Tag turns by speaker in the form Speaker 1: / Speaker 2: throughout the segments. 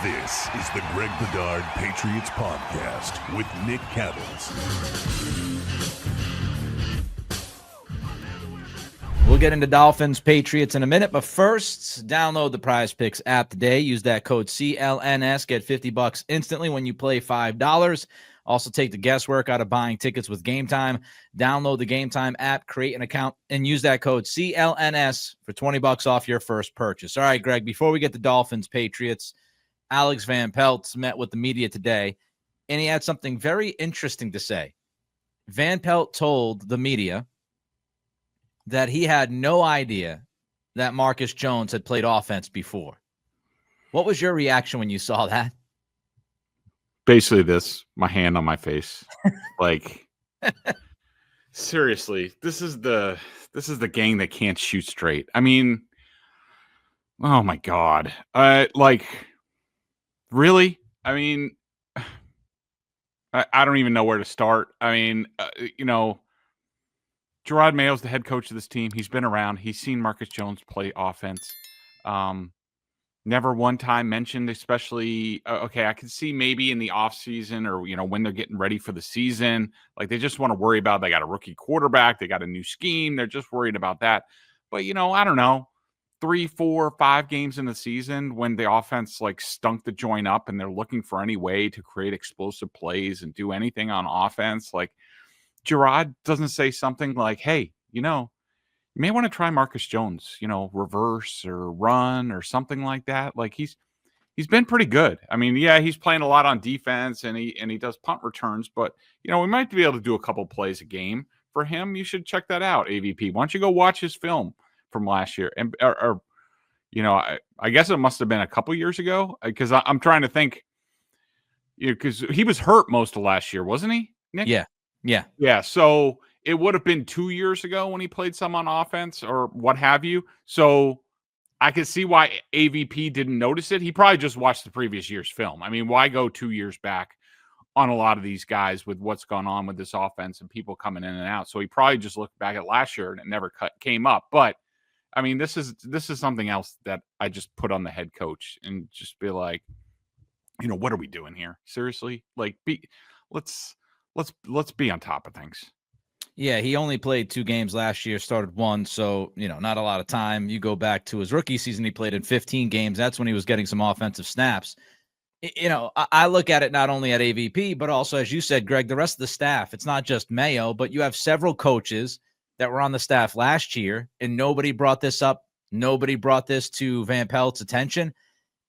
Speaker 1: This is the Greg Bedard Patriots Podcast with Nick Cattles.
Speaker 2: We'll get into Dolphins Patriots in a minute, but first, download the Prize Picks app today. Use that code CLNS. Get $50 instantly when you play $5. Also, take the guesswork out of buying tickets with Game Time. Download the Game Time app, create an account, and use that code CLNS for $20 off your first purchase. All right, Greg, before we get to Dolphins Patriots, Alex Van Pelt met with the media today, and he had something very interesting to say. Van Pelt told the media that he had no idea that Marcus Jones had played offense before. What was your reaction when you saw that?
Speaker 3: Basically this, my hand on my face. Like, seriously, this is the gang that can't shoot straight. I mean, oh my God. Really? I mean, I don't even know where to start. I mean, Drake Maye's the head coach of this team. He's been around. He's seen Marcus Jones play offense. Never one time mentioned, especially, okay, I could see maybe in the offseason or, when they're getting ready for the season. Like, they just want to worry about, they got a rookie quarterback. They got a new scheme. They're just worried about that. But, I don't know. 3, 4, 5 games in the season when the offense stunk the joint up and they're looking for any way to create explosive plays and do anything on offense. Like, Gerard doesn't say something like, hey, you may want to try Marcus Jones, reverse or run or something like that. Like, he's been pretty good. I mean, yeah, he's playing a lot on defense and he does punt returns, but we might be able to do a couple plays a game for him. You should check that out, AVP. Why don't you go watch his film from last year? And I guess it must have been a couple years ago, because I'm trying to think, because he was hurt most of last year, wasn't he, Nick?
Speaker 2: Yeah.
Speaker 3: So it would have been 2 years ago when he played some on offense or what have you. So I could see why AVP didn't notice it. He probably just watched the previous year's film. I mean, why go 2 years back on a lot of these guys with what's gone on with this offense and people coming in and out? So he probably just looked back at last year and it never came up. But I mean, this is something else that I just put on the head coach and just be like, what are we doing here? Seriously? Let's be on top of things.
Speaker 2: Yeah, he only played 2 games last year, started 1, so, not a lot of time. You go back to his rookie season, he played in 15 games. That's when he was getting some offensive snaps. I look at it not only at AVP, but also, as you said, Greg, the rest of the staff. It's not just Mayo, but you have several coaches that were on the staff last year, and nobody brought this up. Nobody brought this to Van Pelt's attention.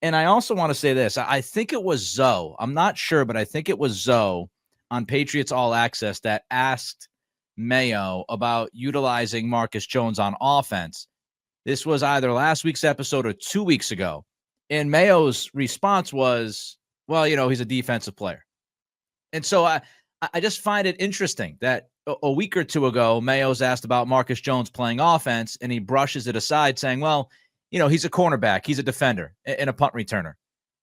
Speaker 2: And I also want to say this. I think it was Zoe. I'm not sure, but I think it was Zoe on Patriots All Access that asked Mayo about utilizing Marcus Jones on offense. This was either last week's episode or 2 weeks ago. And Mayo's response was, well, he's a defensive player. And so I just find it interesting that a week or 2 ago, Mayo's asked about Marcus Jones playing offense, and he brushes it aside saying, well, he's a cornerback, he's a defender and a punt returner.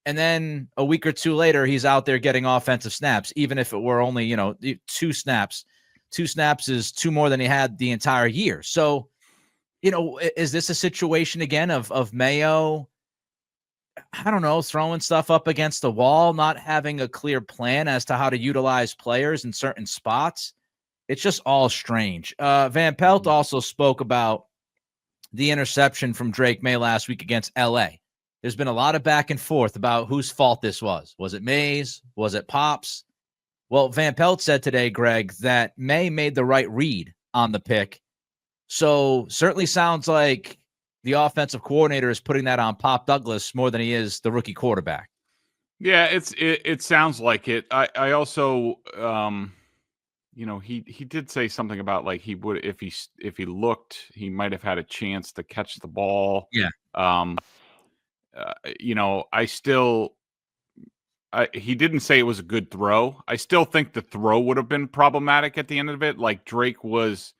Speaker 2: And then a week or 2 later, he's out there getting offensive snaps, even if it were only, 2 snaps. 2 snaps is 2 more than he had the entire year. So, is this a situation again of Mayo, I don't know, throwing stuff up against the wall, not having a clear plan as to how to utilize players in certain spots? It's just all strange. Van Pelt also spoke about the interception from Drake Maye last week against L.A. There's been a lot of back and forth about whose fault this was. Was it Maye's? Was it Pop's? Well, Van Pelt said today, Greg, that Maye made the right read on the pick. So certainly sounds like the offensive coordinator is putting that on Pop Douglas more than he is the rookie quarterback.
Speaker 3: Yeah, it sounds like it. I also he did say something about he would, if he looked, he might have had a chance to catch the ball.
Speaker 2: Yeah.
Speaker 3: He didn't say it was a good throw. I still think the throw would have been problematic at the end of it. Like, Drake was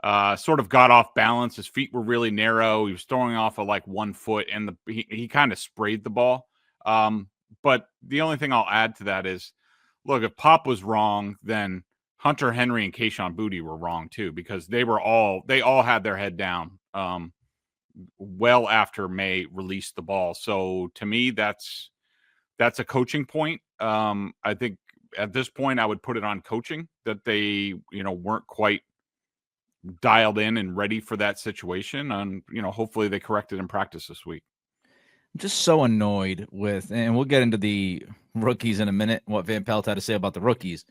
Speaker 3: sort of got off balance. His feet were really narrow. He was throwing off of 1 foot, and he kind of sprayed the ball. But the only thing I'll add to that is, look, if Pop was wrong, then Hunter Henry and Kayshon Boutte were wrong too, because they all had their head down well after Maye released the ball. So to me, that's that's a coaching point. I think at this point I would put it on coaching that they, weren't quite dialed in and ready for that situation. And, hopefully they correct it in practice this week.
Speaker 2: I'm just so annoyed with, and we'll get into the rookies in a minute, what Van Pelt had to say about the rookies.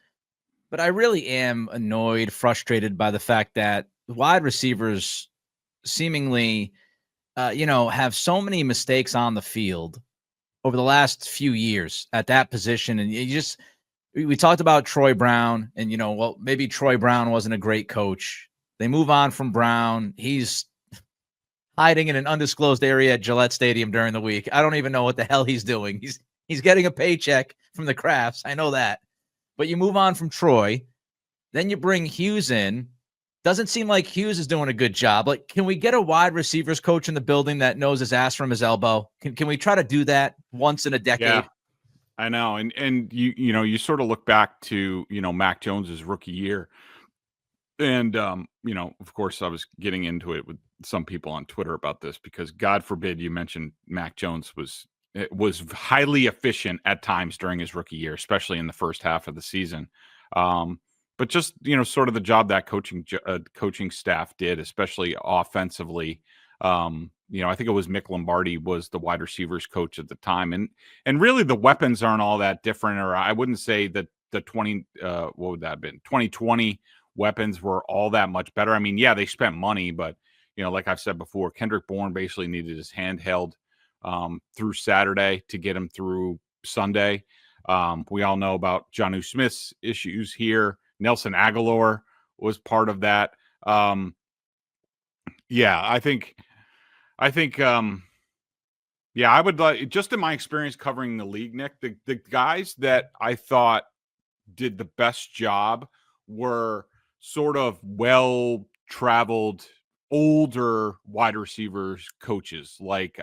Speaker 2: But I really am annoyed, frustrated by the fact that wide receivers seemingly, have so many mistakes on the field over the last few years at that position. And we talked about Troy Brown and, maybe Troy Brown wasn't a great coach. They move on from Brown. He's hiding in an undisclosed area at Gillette Stadium during the week. I don't even know what the hell he's doing. He's getting a paycheck from the Crafts. I know that. But you move on from Troy. Then you bring Hughes in. Doesn't seem like Hughes is doing a good job. Like, can we get a wide receivers coach in the building that knows his ass from his elbow? Can we try to do that once in a decade?
Speaker 3: Yeah, I know. And you sort of look back to, Mac Jones's rookie year. And, of course, I was getting into it with some people on Twitter about this because God forbid you mentioned Mac Jones was highly efficient at times during his rookie year, especially in the first half of the season. But just, sort of the job that coaching staff did, especially offensively. I think it was Mick Lombardi was the wide receivers coach at the time. And really the weapons aren't all that different, or I wouldn't say that the 2020 weapons were all that much better. I mean, yeah, they spent money, but like I've said before, Kendrick Bourne basically needed his hand held through Saturday to get him through Sunday. We all know about Jonnu Smith's issues here. Nelson Aguilar was part of that. I think, I would like, just in my experience covering the league, Nick, the guys that I thought did the best job were sort of well-traveled, older wide receivers coaches. Like,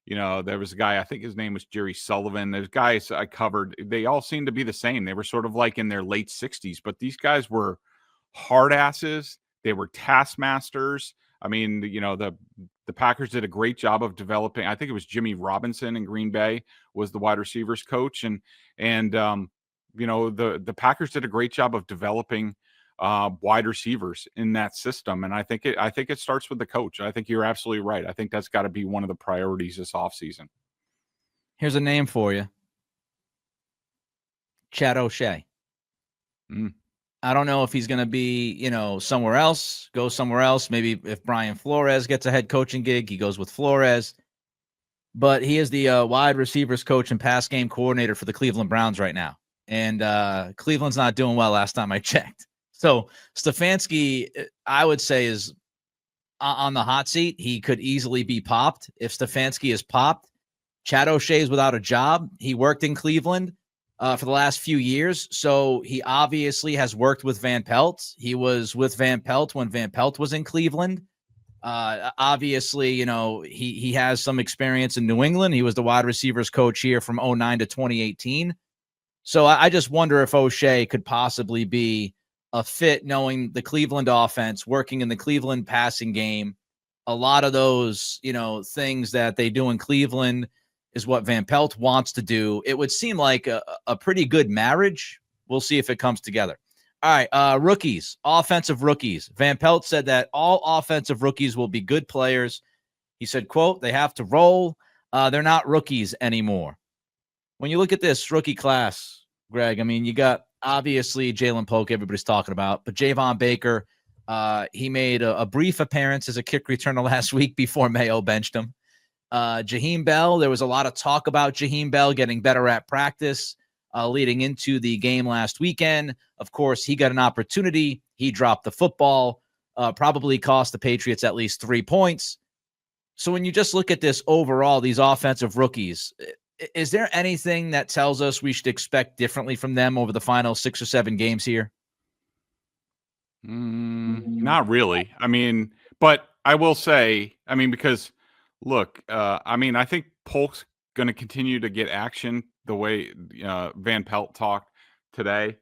Speaker 3: there was a guy, I think his name was Jerry Sullivan. There's guys I covered. They all seemed to be the same. They were sort of like in their late 60s, but these guys were hard asses. They were taskmasters. I mean, the Packers did a great job of developing. I think it was Jimmy Robinson in Green Bay was the wide receivers coach. And the Packers did a great job of developing wide receivers in that system. And I think it starts with the coach. I think you're absolutely right. I think that's got to be one of the priorities this offseason.
Speaker 2: Here's a name for you. Chad O'Shea. I don't know if he's going to be, somewhere else, go somewhere else. Maybe if Brian Flores gets a head coaching gig, he goes with Flores. But he is the wide receivers coach and pass game coordinator for the Cleveland Browns right now. And Cleveland's not doing well last time I checked. So Stefanski, I would say, is on the hot seat. He could easily be popped. If Stefanski is popped, Chad O'Shea is without a job. He worked in Cleveland for the last few years, so he obviously has worked with Van Pelt. He was with Van Pelt when Van Pelt was in Cleveland. Obviously, he has some experience in New England. He was the wide receivers coach here from 2009 to 2018. So I just wonder if O'Shea could possibly be a fit, knowing the Cleveland offense, working in the Cleveland passing game. A lot of those, things that they do in Cleveland is what Van Pelt wants to do. It would seem like a pretty good marriage. We'll see if it comes together. All right, rookies, offensive rookies. Van Pelt said that all offensive rookies will be good players. He said, quote, they have to roll. They're not rookies anymore. When you look at this rookie class, Greg, I mean, you got obviously Jalen Polk, everybody's talking about, but Javon Baker, he made a brief appearance as a kick returner last week before Mayo benched him. Jaheim Bell, there was a lot of talk about Jaheim Bell getting better at practice leading into the game last weekend. Of course, he got an opportunity. He dropped the football, probably cost the Patriots at least 3 points. So when you just look at this overall, these offensive rookies, is there anything that tells us we should expect differently from them over the final 6 or 7 games here?
Speaker 3: Not really. I mean, but I will say, because look, I think Polk's going to continue to get action the way Van Pelt talked today,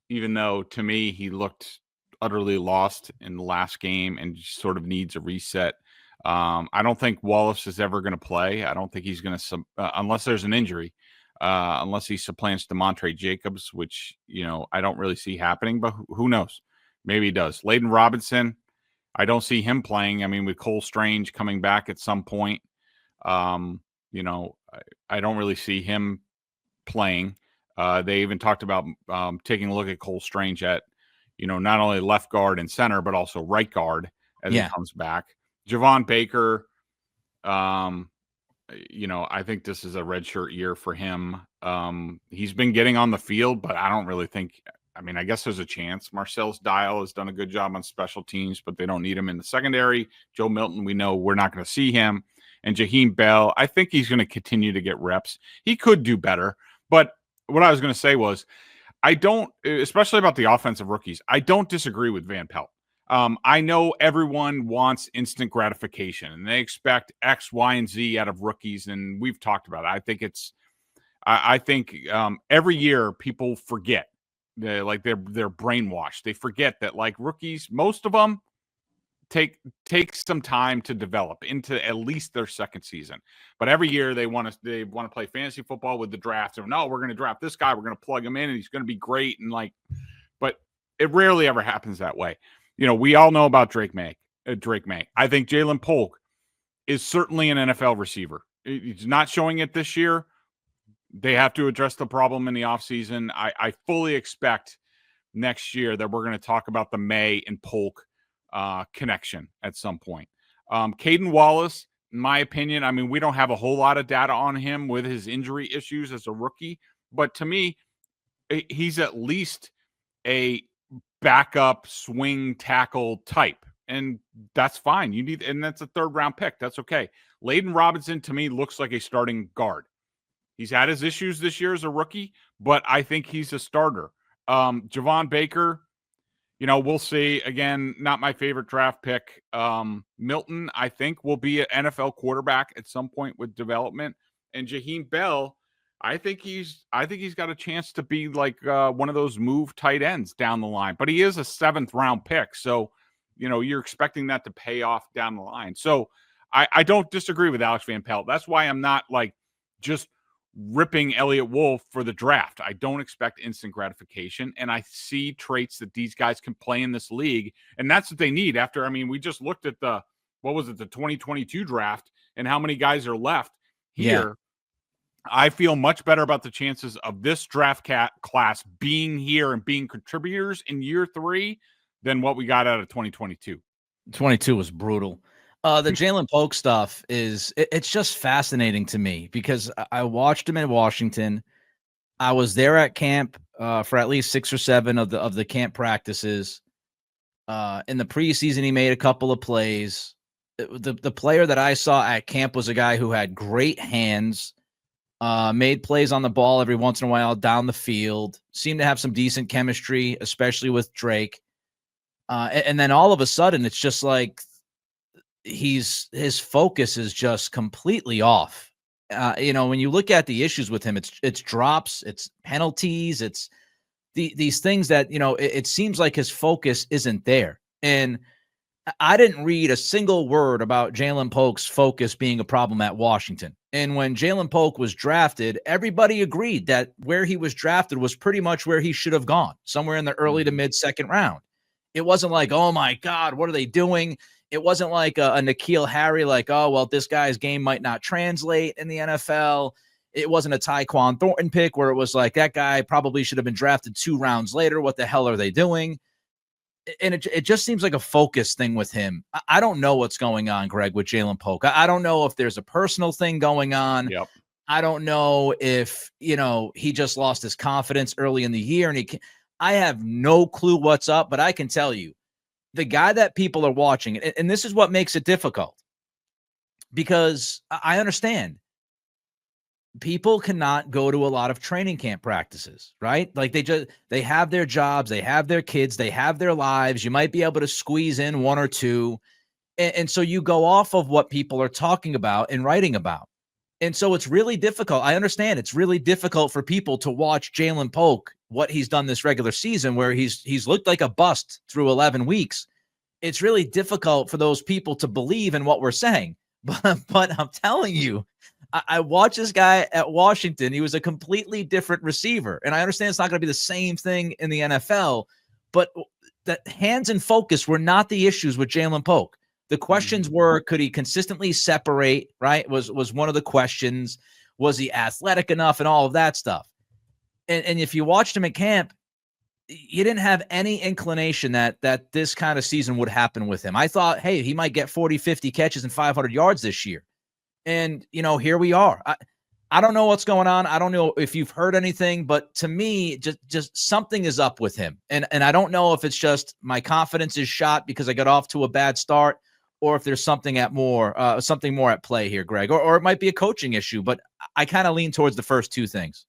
Speaker 3: even though to me he looked utterly lost in the last game and sort of needs a reset. I don't think Wallace is ever going to play. I don't think he's going to, unless there's an injury, unless he supplants DeMontre Jacobs, which, I don't really see happening, but who knows? Maybe he does. Layden Robinson, I don't see him playing. I mean, with Cole Strange coming back at some point, I don't really see him playing. They even talked about taking a look at Cole Strange at, not only left guard and center, but also right guard as he comes back. Javon Baker, I think this is a redshirt year for him. He's been getting on the field, but I don't really think, I guess there's a chance. Marcellus Dial has done a good job on special teams, but they don't need him in the secondary. Joe Milton, we know we're not going to see him. And Jaheim Bell, I think he's going to continue to get reps. He could do better. But what I was going to say was, I don't, especially about the offensive rookies, I don't disagree with Van Pelt. I know everyone wants instant gratification and they expect X, Y, and Z out of rookies. And we've talked about it. I think every year people forget, they're brainwashed. They forget that rookies, most of them take some time to develop into at least their second season. But every year they want to play fantasy football with the draft. And no, we're going to draft this guy. We're going to plug him in and he's going to be great. And but it rarely ever happens that way. We all know about Drake Maye. I think Jalen Polk is certainly an NFL receiver. He's not showing it this year. They have to address the problem in the offseason. I fully expect next year that we're going to talk about the Maye and Polk connection at some point. Caden Wallace, in my opinion, we don't have a whole lot of data on him with his injury issues as a rookie, but to me, he's at least a backup swing tackle type, and that's fine. And that's a 3rd round pick. That's okay. Layden Robinson to me looks like a starting guard. He's had his issues this year as a rookie, but I think he's a starter. Javon Baker, we'll see. Again, not my favorite draft pick. Milton, I think, will be an NFL quarterback at some point with development. And Jaheim Bell, I think he's got a chance to be one of those move tight ends down the line. But he is a 7th round pick, so you're expecting that to pay off down the line. So I don't disagree with Alex Van Pelt. That's why I'm not just ripping Elliott Wolf for the draft. I don't expect instant gratification, and I see traits that these guys can play in this league, and that's what they need. After, we just looked at the 2022 draft and how many guys are left here. Yeah. I feel much better about the chances of this draft class being here and being contributors in year 3 than what we got out of 2022.
Speaker 2: 22 was brutal. The Jalen Polk stuff it's just fascinating to me because I watched him in Washington. I was there at camp for at least 6 or 7 of the camp practices. In the preseason, he made a couple of plays. The player that I saw at camp was a guy who had great hands, made plays on the ball every once in a while down the field, seemed to have some decent chemistry, especially with Drake. And then all of a sudden, it's just his focus is just completely off. When you look at the issues with him, it's drops, it's penalties, it's these things that, it seems like his focus isn't there. And I didn't read a single word about Jalen Polk's focus being a problem at Washington. And when Jalen Polk was drafted, everybody agreed that where he was drafted was pretty much where he should have gone, somewhere in the early to mid 2nd round. It wasn't oh my God, what are they doing? It wasn't like a N'Keal Harry, oh, well, this guy's game might not translate in the NFL. It wasn't a Tyquan Thornton pick where it was that guy probably should have been drafted 2 rounds later. What the hell are they doing? And it just seems like a focus thing with him. I don't know what's going on, Greg, with Jalen Polk. I don't know if there's a personal thing going on.
Speaker 3: Yep.
Speaker 2: I don't know if, he just lost his confidence early in the year. And I have no clue what's up, but I can tell you, the guy that people are watching, and this is what makes it difficult, because I understand people cannot go to a lot of training camp practices, right? They have their jobs, they have their kids, they have their lives. You might be able to squeeze in 1 or 2. And so you go off of what people are talking about and writing about. And so it's really difficult. I understand it's really difficult for people to watch Jalen Polk, what he's done this regular season, where he's looked like a bust through 11 weeks. it's really difficult for those people to believe in what we're saying. But I'm telling you, I watched this guy at Washington. He was a completely different receiver. And I understand it's not going to be the same thing in the NFL, but the hands and focus were not the issues with Jalen Polk. The questions were, could he consistently separate, right? Was one of the questions. Was he athletic enough and all of that stuff? And if you watched him at camp, you didn't have any inclination that this kind of season would happen with him. I thought, hey, he might get 40, 50 catches and 500 yards this year. And, here we are. I don't know what's going on. I don't know if you've heard anything, but to me, just something is up with him. And I don't know if it's just my confidence is shot because I got off to a bad start, or if there's something more at play here, Greg, or it might be a coaching issue, but I kind of lean towards the first two things.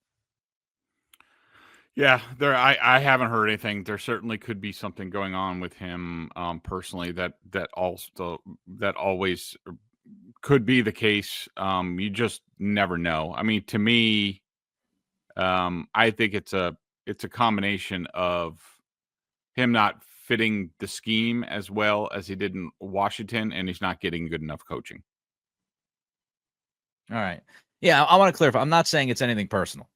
Speaker 3: Yeah, I haven't heard anything. There certainly could be something going on with him personally that always could be the case. You just never know. I mean, to me, I think it's a combination of him not fitting the scheme as well as he did in Washington, and he's not getting good enough coaching.
Speaker 2: All right. Yeah, I want to clarify. I'm not saying it's anything personal.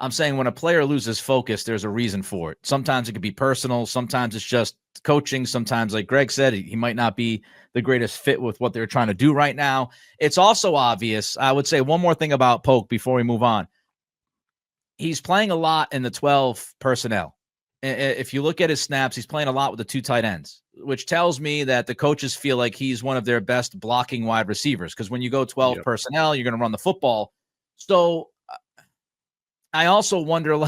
Speaker 2: I'm saying when a player loses focus, there's a reason for it. Sometimes it could be personal. Sometimes it's just coaching. Sometimes, like Greg said, he might not be the greatest fit with what they're trying to do right now. It's also obvious. I would say one more thing about Polk before we move on. He's playing a lot in the 12 personnel. If you look at his snaps, he's playing a lot with the two tight ends, which tells me that the coaches feel like he's one of their best blocking wide receivers. Because when you go 12 personnel, you're going to run the football. So I also wonder,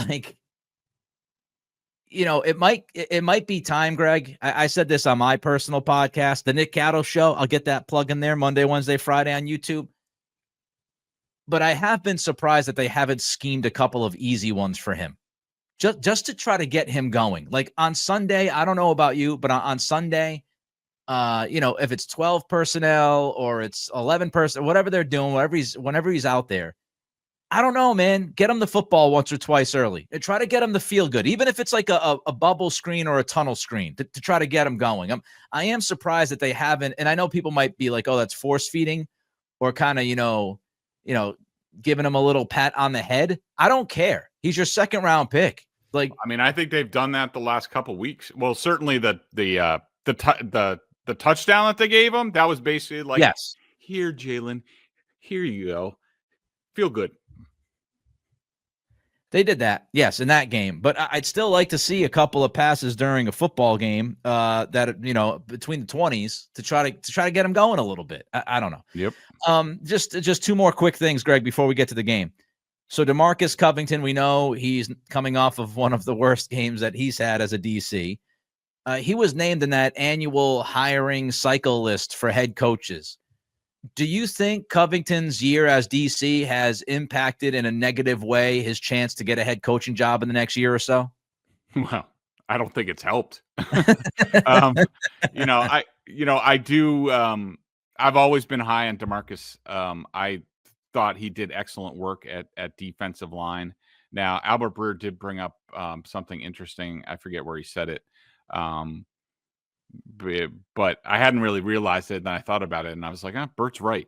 Speaker 2: it might be time, Greg. I said this on my personal podcast, the Nick Cattles Show. I'll get that plug in there Monday, Wednesday, Friday on YouTube. But I have been surprised that they haven't schemed a couple of easy ones for him. Just to try to get him going. Like on Sunday, I don't know about you, but on Sunday, if it's 12 personnel or it's 11 personnel, whatever they're doing, whenever he's out there, I don't know, man. Get him the football once or twice early and try to get him to feel good, even if it's like a bubble screen or a tunnel screen to try to get him going. I am surprised that they haven't, and I know people might be like, oh, that's force feeding or kind of, giving him a little pat on the head. I don't care. He's your second round pick.
Speaker 3: I think they've done that the last couple of weeks. Well, certainly the touchdown that they gave him, that was basically like,
Speaker 2: yes,
Speaker 3: here, Jalen, here you go. Feel good.
Speaker 2: They did that, yes, in that game. But I'd still like to see a couple of passes during a football game that between the 20s to try to get him going a little bit. I don't know.
Speaker 3: Yep.
Speaker 2: Just two more quick things, Greg, before we get to the game. So Demarcus Covington, we know he's coming off of one of the worst games that he's had as a DC. He was named in that annual hiring cycle list for head coaches. Do you think Covington's year as DC has impacted in a negative way his chance to get a head coaching job in the next year or so?
Speaker 3: Well, I don't think it's helped. I do. I've always been high on Demarcus. I thought he did excellent work at defensive line. Now, Albert Breer did bring up something interesting. I forget where he said it. But I hadn't really realized it, and I thought about it, and I was like, Bert's right.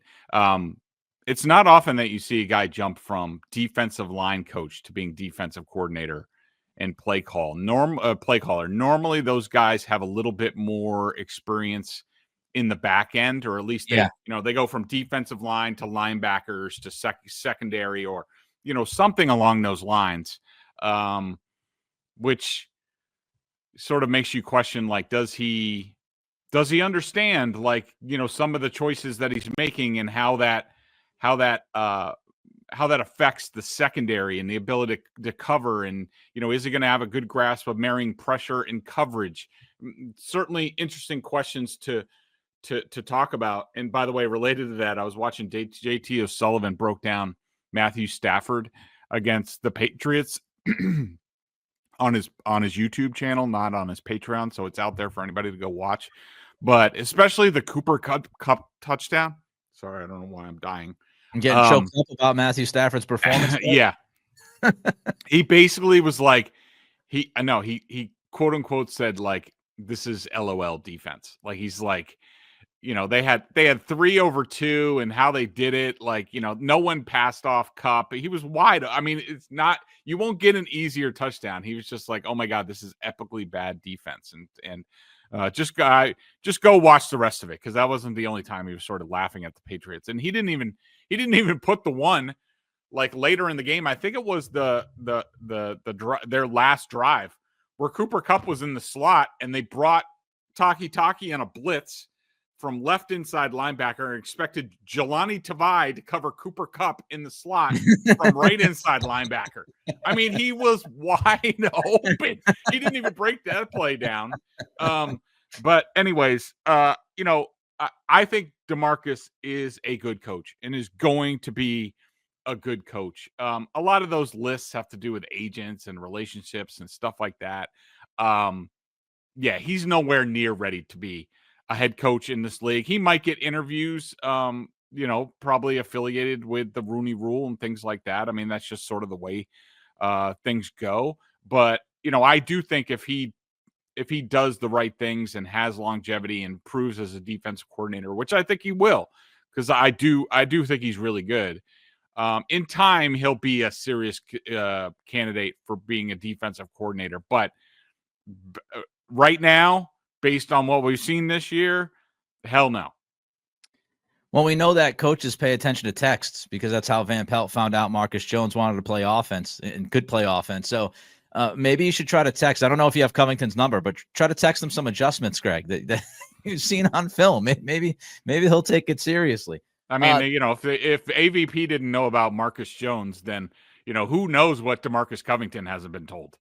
Speaker 3: It's not often that you see a guy jump from defensive line coach to being defensive coordinator and play caller. Normally, those guys have a little bit more experience in the back end, or at least they go from defensive line to linebackers to secondary, or something along those lines, which sort of makes you question, like, does he understand, like, some of the choices that he's making and how that affects the secondary and the ability to cover, and is he going to have a good grasp of marrying pressure and coverage? Certainly interesting questions to talk about. And by the way, related to that, I was watching JT O'Sullivan broke down Matthew Stafford against the Patriots on his YouTube channel, not on his Patreon, so it's out there for anybody to go watch. But especially the Cooper Cup touchdown. Sorry, I don't know why I'm dying.
Speaker 2: I'm getting choked up about Matthew Stafford's performance.
Speaker 3: Yeah. He basically was like, he quote unquote said, like, this is LOL defense. Like, he's like, they had 3 over 2 and how they did it. Like, no one passed off Cup. He was wide. I mean, it's not, you won't get an easier touchdown. He was just like, oh my God, this is epically bad defense. And just go watch the rest of it. Cause that wasn't the only time he was sort of laughing at the Patriots. And he didn't even put the one like later in the game. I think it was their last drive where Cooper Kupp was in the slot and they brought Taki on a blitz from left inside linebacker and expected Jelani Tavai to cover Cooper Kupp in the slot from right inside linebacker. I mean, he was wide open. He didn't even break that play down. But anyways, I think Demarcus is a good coach and is going to be a good coach. A lot of those lists have to do with agents and relationships and stuff like that. Yeah, he's nowhere near ready to be a head coach in this league. He might get interviews, probably affiliated with the Rooney Rule and things like that. I mean, that's just sort of the way things go. But, I do think if he does the right things and has longevity and proves as a defensive coordinator, which I think he will, because I do think he's really good. In time, he'll be a serious candidate for being a defensive coordinator. But right now, based on what we've seen this year, hell no.
Speaker 2: Well, we know that coaches pay attention to texts because that's how Van Pelt found out Marcus Jones wanted to play offense and could play offense. So maybe you should try to text. I don't know if you have Covington's number, but try to text him some adjustments, Greg, that you've seen on film. Maybe he'll take it seriously.
Speaker 3: I mean, if AVP didn't know about Marcus Jones, then, who knows what Demarcus Covington hasn't been told.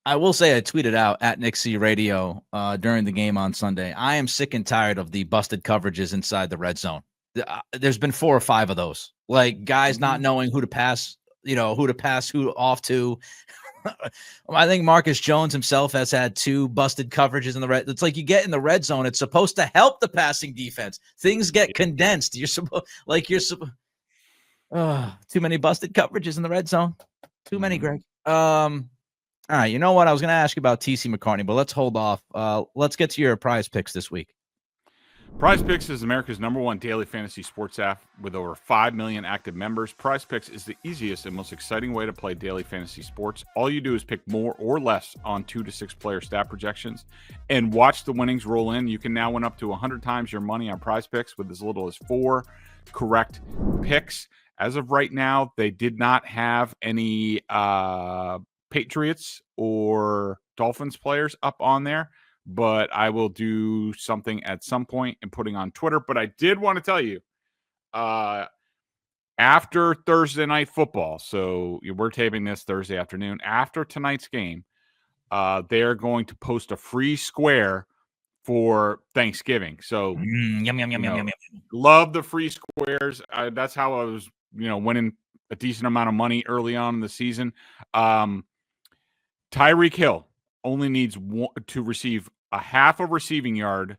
Speaker 2: I will say I tweeted out at Nick C Radio during the game on Sunday. I am sick and tired of the busted coverages inside the red zone. There's been 4 or 5 of those, like guys not knowing who to pass, who off to. I think Marcus Jones himself has had 2 busted coverages in the red. It's like you get in the red zone. It's supposed to help the passing defense. Things get condensed. Too many busted coverages in the red zone. Too many, Greg. All right, you know what? I was going to ask you about TC McCartney, but let's hold off. Let's get to your prize picks this week.
Speaker 3: Prize Picks is America's #1 daily fantasy sports app with over 5 million active members. Prize Picks is the easiest and most exciting way to play daily fantasy sports. All you do is pick more or less on 2 to 6 player stat projections and watch the winnings roll in. You can now win up to 100 times your money on Prize Picks with as little as 4 correct picks. As of right now, they did not have any Patriots or Dolphins players up on there, but I will do something at some point and putting on Twitter. But I did want to tell you, after Thursday night football, so we're taping this Thursday afternoon, after tonight's game, they're going to post a free square for Thanksgiving. So yum. Love the free squares. That's how I was, winning a decent amount of money early on in the season. Tyreek Hill only needs to receive a half a receiving yard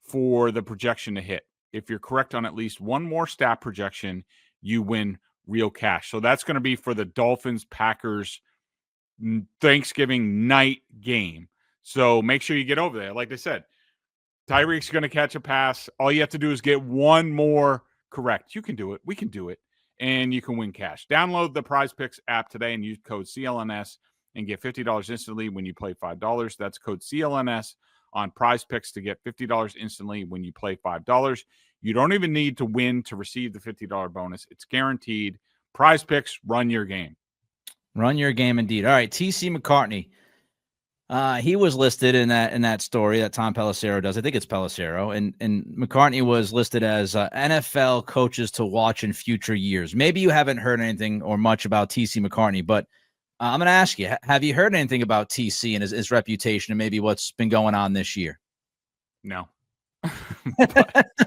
Speaker 3: for the projection to hit. If you're correct on at least one more stat projection, you win real cash. So that's going to be for the Dolphins Packers Thanksgiving night game. So make sure you get over there. Like I said, Tyreek's going to catch a pass. All you have to do is get one more correct. You can do it. We can do it. And you can win cash. Download the Prize Picks app today and use code CLNS and get $50 instantly when you play $5. That's code CLNS on Prize Picks to get $50 instantly when you play $5. You don't even need to win to receive the $50 bonus. It's guaranteed. Prize Picks, run your game.
Speaker 2: Run your game indeed. All right, TC McCartney. He was listed in that story that Tom Pelissero does. I think it's Pelissero. And McCartney was listed as NFL coaches to watch in future years. Maybe you haven't heard anything or much about TC McCartney, but I'm going to ask you, have you heard anything about TC and his reputation and maybe what's been going on this year?
Speaker 3: No.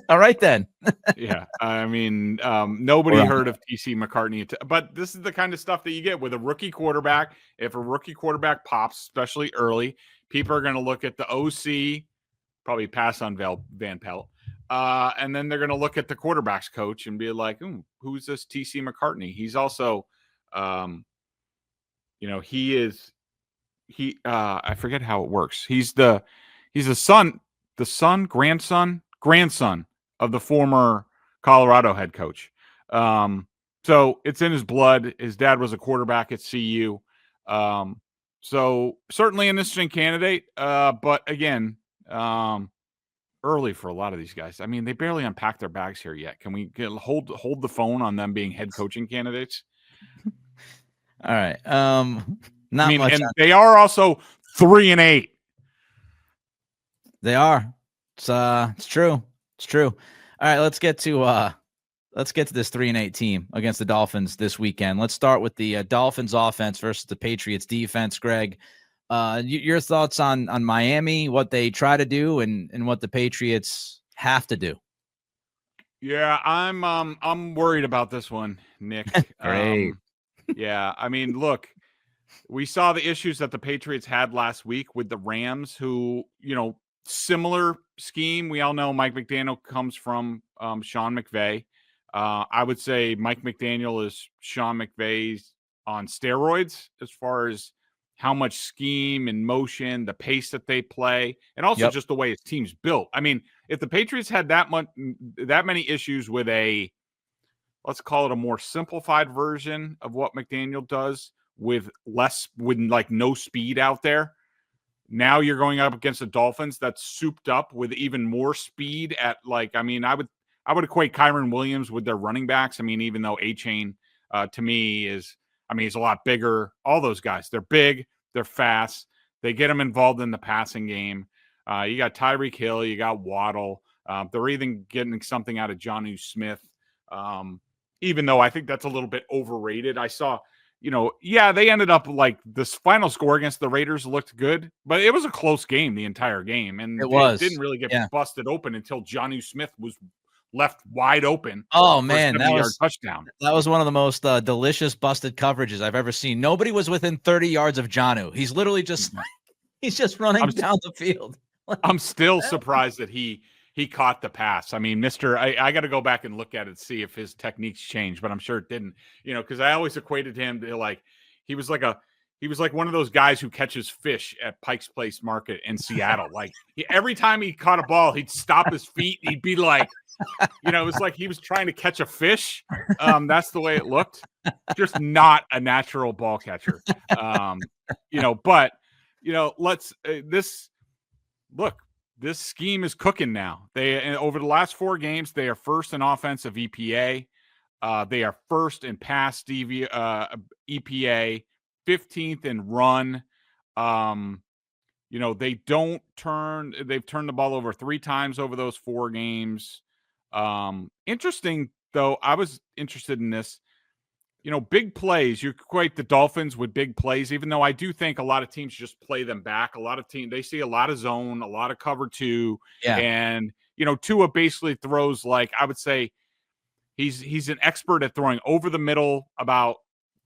Speaker 2: All right, then.
Speaker 3: Yeah. I mean, nobody heard of TC McCartney, but this is the kind of stuff that you get with a rookie quarterback. If a rookie quarterback pops, especially early, people are going to look at the OC, probably pass on Van Pelt. And then they're going to look at the quarterback's coach and be like, who's this TC McCartney? He's also, I forget how it works. He's the He's grandson of the former Colorado head coach. So it's in his blood. His dad was a quarterback at CU. So certainly an interesting candidate. But again, early for a lot of these guys. I mean, they barely unpacked their bags here yet. Can we hold the phone on them being head coaching candidates?
Speaker 2: All right. Not much.
Speaker 3: And they are also 3-8.
Speaker 2: They are. It's true. It's true. All right, let's get to this 3-8 team against the Dolphins this weekend. Let's start with the Dolphins offense versus the Patriots defense. Greg, your thoughts on Miami, what they try to do, and what the Patriots have to do.
Speaker 3: Yeah, I'm worried about this one, Nick.
Speaker 2: Great.
Speaker 3: Yeah, I mean, look, we saw the issues that the Patriots had last week with the Rams, who, similar scheme. We all know Mike McDaniel comes from Sean McVay. I would say Mike McDaniel is Sean McVay's on steroids as far as how much scheme and motion, the pace that they play, and also just the way his team's built. I mean, if the Patriots had that many issues with let's call it a more simplified version of what McDaniel does with no speed out there. Now you're going up against the Dolphins that's souped up with even more speed I would equate Kyron Williams with their running backs. I mean, even though A-Chain to me he's a lot bigger. All those guys, they're big, they're fast. They get them involved in the passing game. You got Tyreek Hill, you got Waddle. They're even getting something out of Jonnu Smith. Even though I think that's a little bit overrated. I saw, they ended up this final score against the Raiders looked good, but it was a close game the entire game. And it didn't really get busted open until Jonnu Smith was left wide open.
Speaker 2: Oh man, that was
Speaker 3: touchdown.
Speaker 2: That was one of the most delicious busted coverages I've ever seen. Nobody was within 30 yards of Jonnu. He's literally just running down the field.
Speaker 3: I'm still surprised that he caught the pass. I mean, I got to go back and look at it, see if his techniques changed, but I'm sure it didn't, because I always equated him to he was like one of those guys who catches fish at Pike's Place Market in Seattle. Every time he caught a ball, he'd stop his feet. He'd be like, it was like he was trying to catch a fish. That's the way it looked. Just not a natural ball catcher. This scheme is cooking now. Over the last 4 games, they are first in offensive EPA. They are first in pass EPA, 15th in run. They've turned the ball over 3 times over those 4 games. Interesting though. I was interested in this, big plays. You equate the Dolphins with big plays, even though I do think a lot of teams just play them back. A lot of teams, they see a lot of zone, a lot of cover 2.
Speaker 2: Yeah.
Speaker 3: And, Tua basically throws I would say he's an expert at throwing over the middle about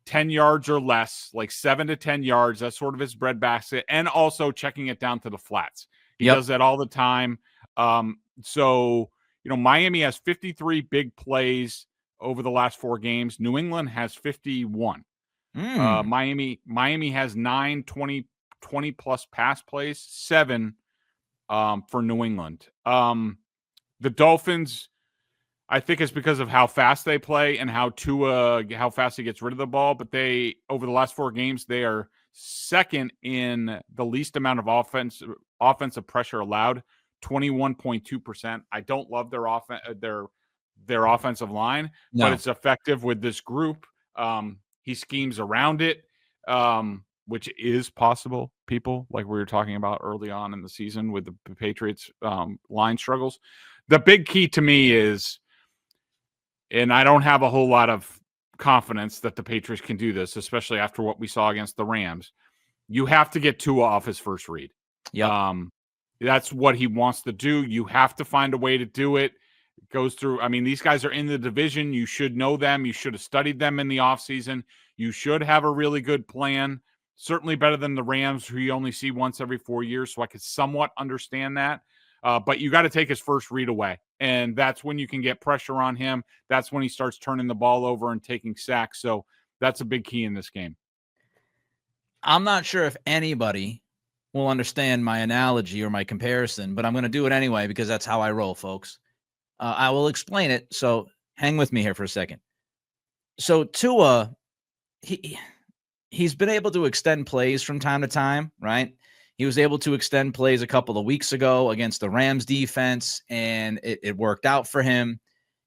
Speaker 3: 10 yards or less, 7 to 10 yards. That's sort of his breadbasket, and also checking it down to the flats. He does that all the time. Miami has 53 big plays over the last 4 games. New England has 51. Miami has 9 20 plus pass plays, 7 for New England. The Dolphins, I think it's because of how fast they play and how fast he gets rid of the ball. But over the last 4 games, they are second in the least amount of offensive pressure allowed, 21.2%. I don't love their offensive line, but it's effective with this group. He schemes around it, which is possible, people, like we were talking about early on in the season with the Patriots line struggles. The big key to me is, and I don't have a whole lot of confidence that the Patriots can do this, especially after what we saw against the Rams. You have to get Tua off his first read. That's what he wants to do. You have to find a way to do it. It goes through. I mean, these guys are in the division. You should know them. You should have studied them in the offseason. You should have a really good plan. Certainly better than the Rams, who you only see once every 4 years. So I could somewhat understand that. But you got to take his first read away. And that's when you can get pressure on him. That's when he starts turning the ball over and taking sacks. So that's a big key in this game.
Speaker 2: I'm not sure if anybody will understand my analogy or my comparison, but I'm going to do it anyway because that's how I roll, folks. I will explain it. So hang with me here for a second. So Tua, he's been able to extend plays from time to time, right? He was able to extend plays a couple of weeks ago against the Rams defense, and it worked out for him.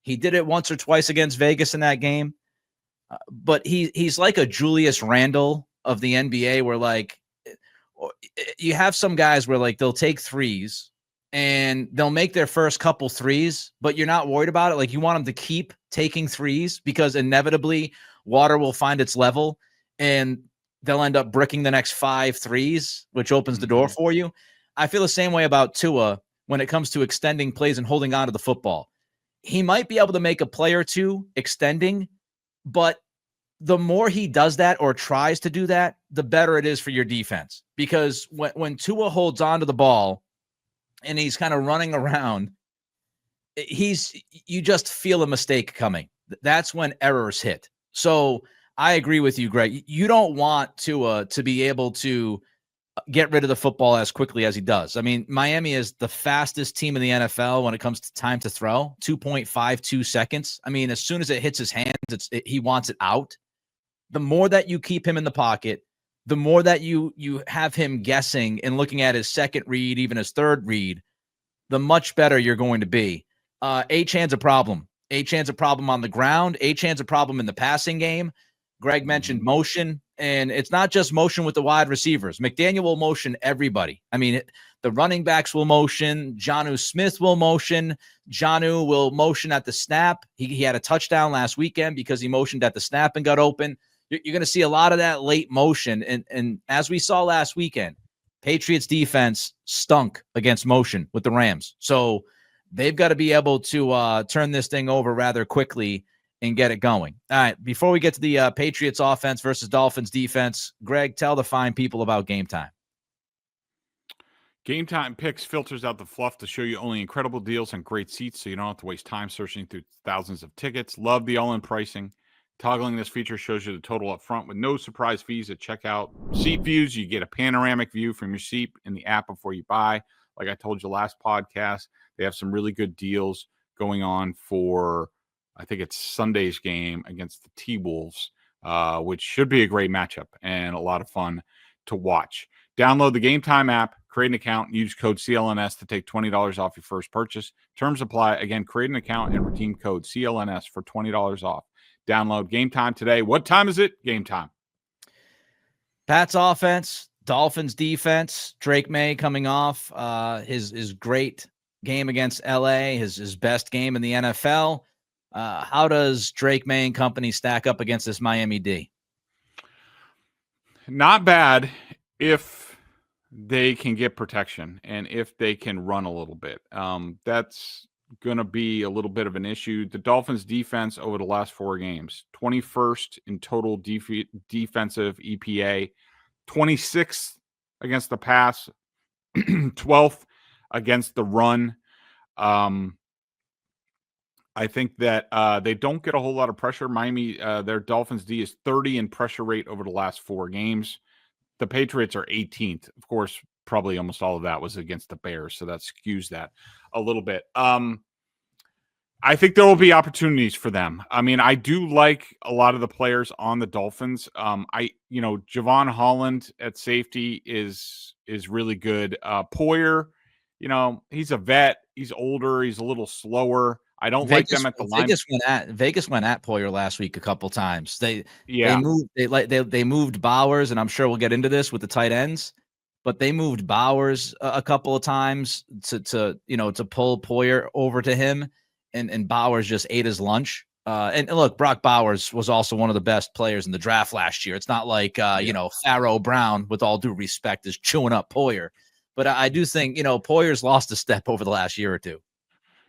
Speaker 2: He did it once or twice against Vegas in that game. But he's like a Julius Randle of the NBA, where like you have some guys where like they'll take threes and they'll make their first couple threes, but you're not worried about it. Like you want them to keep taking threes because inevitably water will find its level and they'll end up bricking the next 5 threes, which opens the door for you. I feel the same way about Tua when it comes to extending plays and holding on to the football. He might be able to make a play or two extending, but the more he does that or tries to do that, the better it is for your defense. Because when Tua holds on to the ball and he's kind of running around, you just feel a mistake coming. That's when errors hit. So I agree with you, Greg. You don't want Tua to be able to get rid of the football as quickly as he does. I mean, Miami is the fastest team in the NFL when it comes to time to throw, 2.52 seconds. I mean, as soon as it hits his hands, he wants it out. The more that you keep him in the pocket, the more that you have him guessing and looking at his second read, even his third read, the much better you're going to be. Achan's a problem. Achan's a problem on the ground. Achan's a problem in the passing game. Greg mentioned motion, and it's not just motion with the wide receivers. McDaniel will motion everybody. I mean, the running backs will motion. Jonnu Smith will motion. Jonnu will motion at the snap. He had a touchdown last weekend because he motioned at the snap and got open. You're going to see a lot of that late motion. And as we saw last weekend, Patriots defense stunk against motion with the Rams. So they've got to be able to turn this thing over rather quickly and get it going. All right, before we get to the Patriots offense versus Dolphins defense, Greg, tell the fine people about Game Time.
Speaker 3: Game Time Picks filters out the fluff to show you only incredible deals and great seats so you don't have to waste time searching through thousands of tickets. Love the all-in pricing. Toggling this feature shows you the total up front with no surprise fees at checkout. Seat views, you get a panoramic view from your seat in the app before you buy. Like I told you last podcast, they have some really good deals going on for, I think it's Sunday's game against the T-Wolves, which should be a great matchup and a lot of fun to watch. Download the Game Time app, create an account, and use code CLNS to take $20 off your first purchase. Terms apply. Again, create an account and redeem code CLNS for $20 off. Download Game Time today. What time is it? Game Time.
Speaker 2: Pats offense, Dolphins defense. Drake Maye coming off his great game against LA, his best game in the NFL. How does Drake Maye and company stack up against this Miami D?
Speaker 3: Not bad if they can get protection and if they can run a little bit. That's going to be a little bit of an issue. The Dolphins defense over the last 4 games, 21st in total defensive EPA, 26th against the pass, 12th against the run. I think that they don't get a whole lot of pressure. Miami, their Dolphins D is 30 in pressure rate over the last 4 games. The Patriots are 18th. Of course, probably almost all of that was against the Bears, so that skews that a little bit. I think there will be opportunities for them. I mean, I do like a lot of the players on the Dolphins. Javon Holland at safety is really good. Poyer, he's a vet. He's older. He's a little slower. I don't like them at the line.
Speaker 2: Vegas went at Poyer last week a couple times. They moved Bowers, and I'm sure we'll get into this with the tight ends, but they moved Bowers a couple of times to pull Poyer over to him, and Bowers just ate his lunch. And look, Brock Bowers was also one of the best players in the draft last year. It's not like Pharaoh Brown, with all due respect, is chewing up Poyer, but I do think Poyer's lost a step over the last year or two.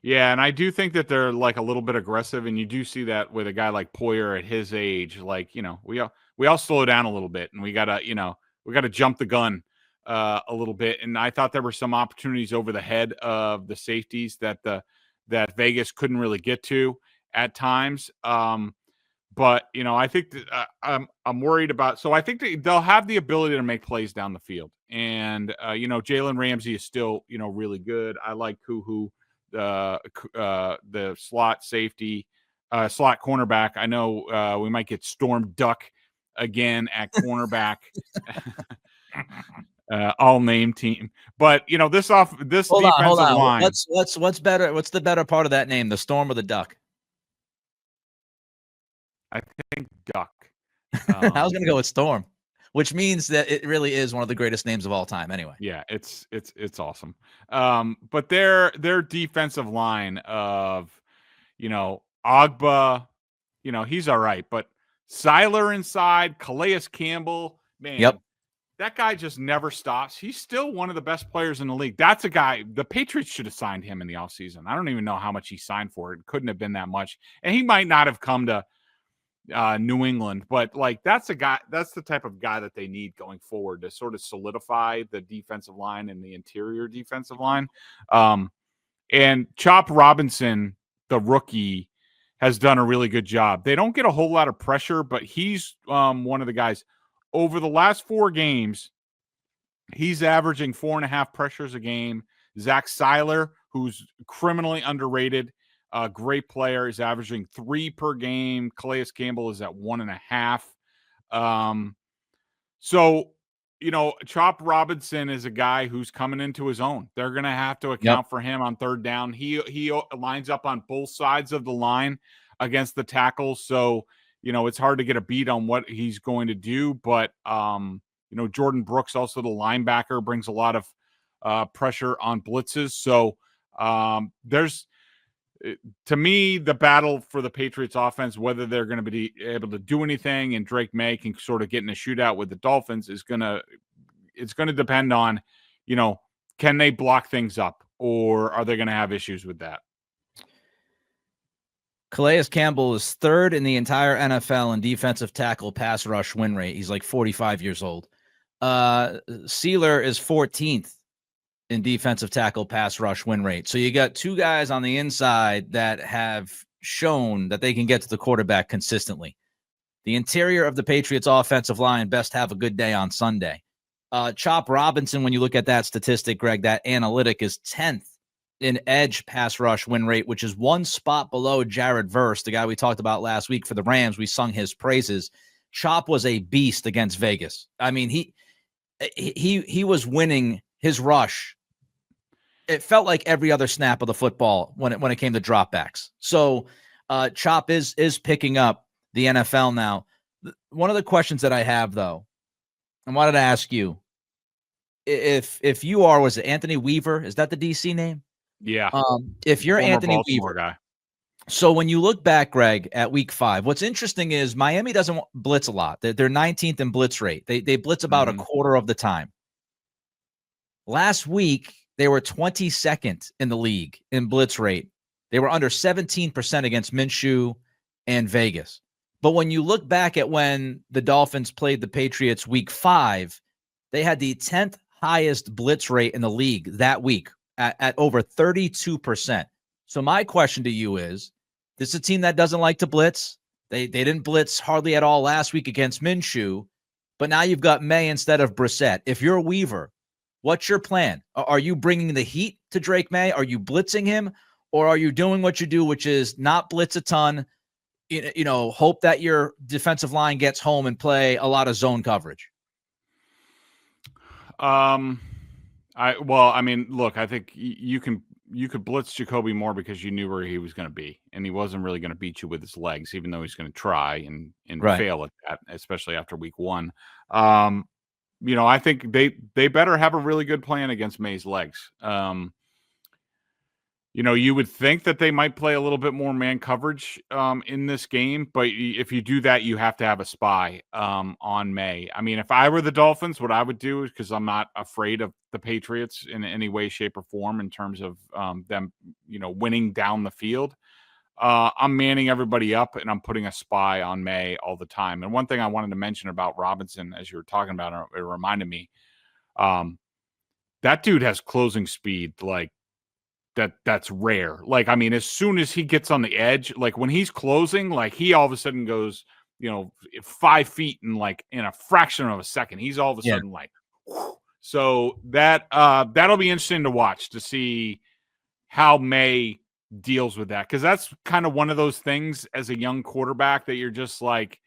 Speaker 3: Yeah, and I do think that they're like a little bit aggressive, and you do see that with a guy like Poyer at his age. Like, we all slow down a little bit, and we gotta jump the gun a little bit. And I thought there were some opportunities over the head of the safeties that Vegas couldn't really get to at times. But, I think that, I'm worried about. So I think they'll have the ability to make plays down the field. And, Jalen Ramsey is still, really good. I like Kuhu, the slot safety, slot cornerback. I know we might get Storm Duck again at cornerback. All name team. But, this defensive line.
Speaker 2: What's better? What's the better part of that name, the Storm or the Duck?
Speaker 3: I think Duck.
Speaker 2: I was going to go with Storm, which means that it really is one of the greatest names of all time anyway.
Speaker 3: Yeah, it's awesome. But their defensive line of, Ogba, he's all right, but Seiler inside, Calais Campbell, man.
Speaker 2: Yep.
Speaker 3: That guy just never stops. He's still one of the best players in the league. That's a guy, the Patriots should have signed him in the offseason. I don't even know how much he signed for. It couldn't have been that much. And he might not have come to New England, but that's the type of guy that they need going forward to sort of solidify the defensive line and the interior defensive line. And Chop Robinson, the rookie, has done a really good job. They don't get a whole lot of pressure, but he's one of the guys. Over the last 4 games, he's averaging 4.5 pressures a game. Zach Seiler, who's criminally underrated, a great player, is averaging 3 per game. Calais Campbell is at 1.5. So, Chop Robinson is a guy who's coming into his own. They're going to have to account for him on third down. He lines up on both sides of the line against the tackles. So, it's hard to get a beat on what he's going to do. But, Jordan Brooks, also the linebacker, brings a lot of pressure on blitzes. So to me, the battle for the Patriots offense, whether they're going to be able to do anything and Drake Maye can sort of get in a shootout with the Dolphins, it's going to depend on, can they block things up, or are they going to have issues with that?
Speaker 2: Calais Campbell is 3rd in the entire NFL in defensive tackle pass rush win rate. He's like 45 years old. Seiler is 14th in defensive tackle pass rush win rate. So you got 2 guys on the inside that have shown that they can get to the quarterback consistently. The interior of the Patriots offensive line best have a good day on Sunday. Chop Robinson, when you look at that statistic, Greg, that analytic is 10th in edge pass rush win rate, which is 1 spot below Jared Verse, the guy we talked about last week for the Rams. We sung his praises. Chop was a beast against Vegas. I mean, he was winning his rush. It felt like every other snap of the football when it came to dropbacks. So Chop is picking up the NFL now. One of the questions that I have, though, I wanted to ask you, if you are, was it Anthony Weaver? Is that the DC name?
Speaker 3: Yeah.
Speaker 2: If you're
Speaker 3: Former
Speaker 2: Anthony
Speaker 3: Baltimore
Speaker 2: Weaver
Speaker 3: guy.
Speaker 2: So when you look back, Greg, at week 5, what's interesting is Miami doesn't blitz a lot. They're 19th in blitz rate. They blitz about a quarter of the time. Last week, they were 22nd in the league in blitz rate. They were under 17% against Minshew and Vegas. But when you look back at when the Dolphins played the Patriots week 5, they had the 10th highest blitz rate in the league that week at over 32%. So my question to you is, this is a team that doesn't like to blitz. They didn't blitz hardly at all last week against Minshew, but now you've got Maye instead of Brissett. If you're Weaver, what's your plan? Are you bringing the heat to Drake Maye? Are you blitzing him? Or are you doing what you do, which is not blitz a ton, hope that your defensive line gets home and play a lot of zone coverage?
Speaker 3: Look, I think you could blitz Jacoby more because you knew where he was going to be, and he wasn't really going to beat you with his legs, even though he's going to try and
Speaker 2: right.
Speaker 3: fail at that, especially after week 1. I think they better have a really good plan against Maye's legs. You would think that they might play a little bit more man coverage in this game, but if you do that, you have to have a spy on Maye. I mean, if I were the Dolphins, what I would do is, because I'm not afraid of the Patriots in any way, shape, or form in terms of them, winning down the field. I'm manning everybody up, and I'm putting a spy on Maye all the time. And one thing I wanted to mention about Robinson, as you were talking about, it reminded me, that dude has closing speed like that's rare. Like, I mean, as soon as he gets on the edge, like when he's closing, like he all of a sudden goes, 5 feet in a fraction of a second. He's all of a sudden like, whew. So that'll be interesting to watch to see how Maye deals with that. Cause that's kind of one of those things as a young quarterback that you're just like,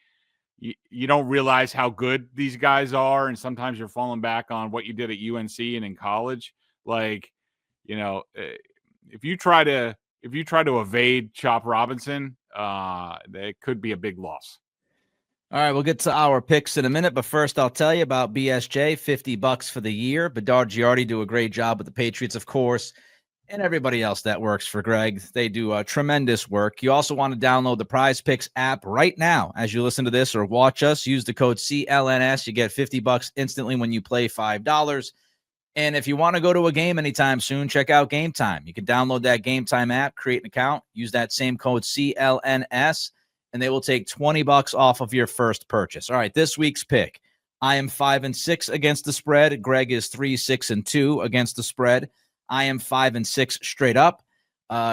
Speaker 3: you don't realize how good these guys are. And sometimes you're falling back on what you did at UNC and in college. Like, if you try to evade Chop Robinson, it could be a big loss.
Speaker 2: All right, we'll get to our picks in a minute, but first I'll tell you about BSJ, $50 for the year. Bedard Giardi do a great job with the Patriots, of course, and everybody else that works for Greg. They do tremendous work. You also want to download the Prize Picks app right now as you listen to this or watch us. Use the code CLNS. You get $50 instantly when you play $5. And if you want to go to a game anytime soon, check out Game Time. You can download that Game Time app, create an account, use that same code CLNS, and they will take $20 off of your first purchase. All right, this week's pick. I am 5-6 against the spread. Greg is 3-6-2 against the spread. I am 5-6 straight up.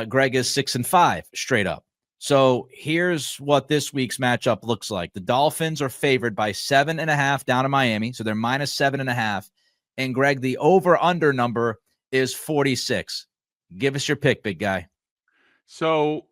Speaker 2: Greg is 6-5 straight up. So here's what this week's matchup looks like. The Dolphins are favored by 7.5 down to Miami, so they're minus 7.5. And Greg, the over-under number is 46. Give us your pick, big guy.
Speaker 3: So,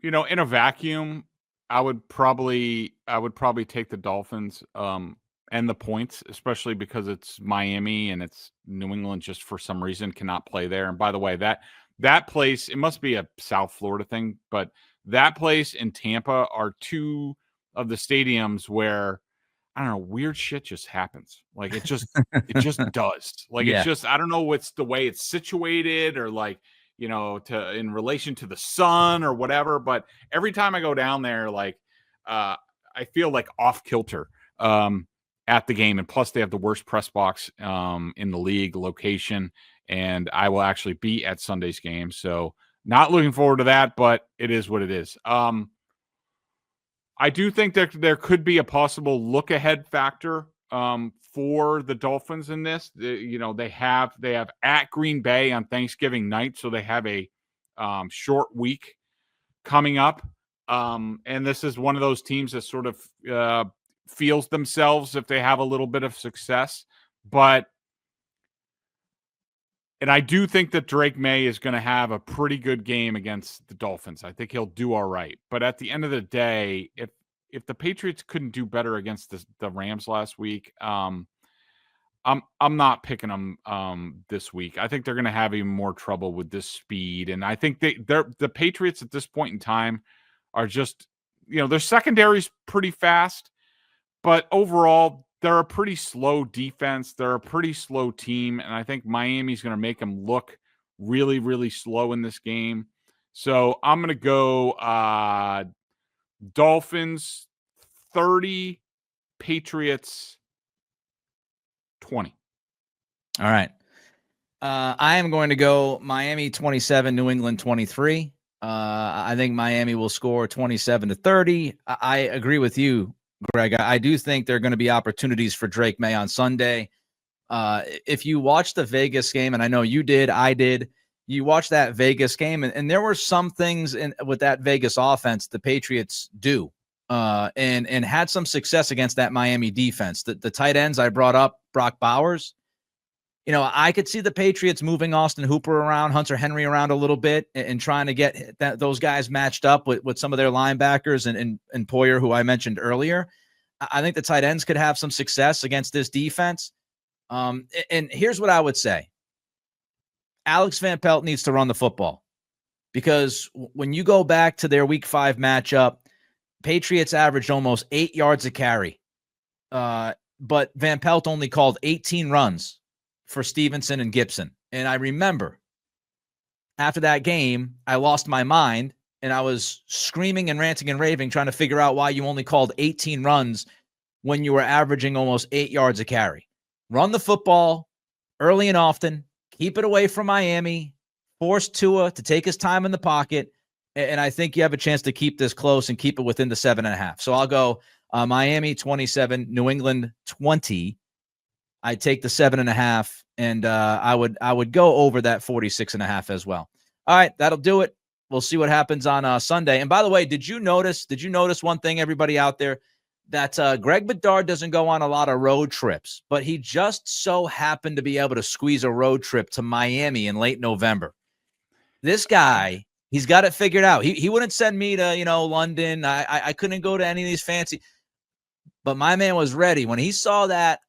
Speaker 3: in a vacuum, I would probably take the Dolphins and the points, especially because it's Miami and it's New England just for some reason cannot play there. And by the way, that place, it must be a South Florida thing, but that place in Tampa are two of the stadiums where, I don't know, weird shit just happens. Like it just does. Like It's just, I don't know what's the way it's situated or like, in relation to the sun or whatever. But every time I go down there, like I feel like off kilter at the game. And plus they have the worst press box in the league location. And I will actually be at Sunday's game. So not looking forward to that, but it is what it is. I do think that there could be a possible look-ahead factor for the Dolphins in this. They have at Green Bay on Thanksgiving night, so they have a short week coming up. And this is one of those teams that sort of feels themselves if they have a little bit of success. And I do think that Drake Maye is going to have a pretty good game against the Dolphins. I think he'll do all right. But at the end of the day, if the Patriots couldn't do better against the Rams last week, I'm not picking them this week. I think they're going to have even more trouble with this speed. And I think the Patriots at this point in time are just, their secondary's pretty fast, but overall, they're a pretty slow defense. They're a pretty slow team. And I think Miami's going to make them look really, really slow in this game. So I'm going to go Dolphins 30, Patriots 20.
Speaker 2: All right. I am going to go Miami 27, New England 23. I think Miami will score 27-30. I agree with you, Greg. I do think there are going to be opportunities for Drake Maye on Sunday. If you watch the Vegas game, and I know you did, I did, you watched that Vegas game, and there were some things with that Vegas offense the Patriots do and had some success against that Miami defense. The tight ends I brought up, Brock Bowers, I could see the Patriots moving Austin Hooper around, Hunter Henry around a little bit and trying to get those guys matched up with some of their linebackers and Poyer, who I mentioned earlier. I think the tight ends could have some success against this defense. And here's what I would say. Alex Van Pelt needs to run the football because when you go back to their week 5 matchup, Patriots averaged almost 8 yards a carry. But Van Pelt only called 18 runs for Stevenson and Gibson. And I remember after that game, I lost my mind and I was screaming and ranting and raving, trying to figure out why you only called 18 runs when you were averaging almost 8 yards a carry. Run the football early and often, keep it away from Miami, force Tua to take his time in the pocket. And I think you have a chance to keep this close and keep it within the 7.5. So I'll go Miami 27, New England 20. I take the 7.5, and I would go over that 46.5 as well. All right, that'll do it. We'll see what happens on Sunday. And by the way, did you notice one thing, everybody out there, that Greg Bedard doesn't go on a lot of road trips, but he just so happened to be able to squeeze a road trip to Miami in late November. This guy, he's got it figured out. He wouldn't send me to, London. I couldn't go to any of these fancy, but my man was ready. When he saw that,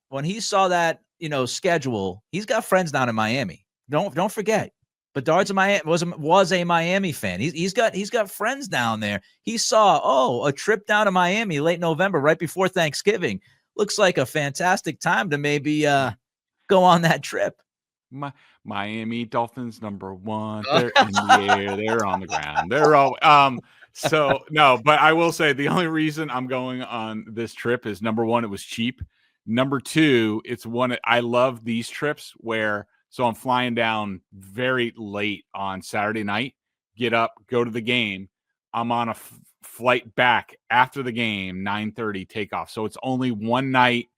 Speaker 2: schedule, he's got friends down in Miami. Don't forget. Bedard's was a Miami fan. He's got friends down there. He saw, a trip down to Miami late November, right before Thanksgiving. Looks like a fantastic time to maybe go on that trip.
Speaker 3: Miami Dolphins #1. They're in the air. They're on the ground. They're all so no, but I will say the only reason I'm going on this trip is #1, it was cheap. #2, it's one I love these trips where. So I'm flying down very late on Saturday night, get up, go to the game. I'm on a flight back after the game, 9:30 takeoff. So it's only one night.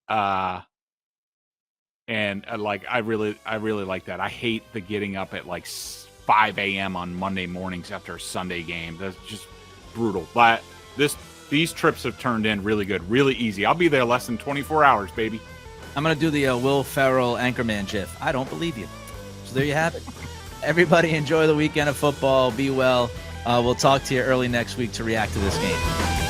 Speaker 3: And I really like that. I hate the getting up at like 5 a.m. on Monday mornings after a Sunday game. That's just brutal. But these trips have turned in really good, really easy. I'll be there less than 24 hours, baby.
Speaker 2: I'm going to do the Will Ferrell Anchorman gif. I don't believe you. So there you have it. Everybody enjoy the weekend of football. Be well. We'll talk to you early next week to react to this game.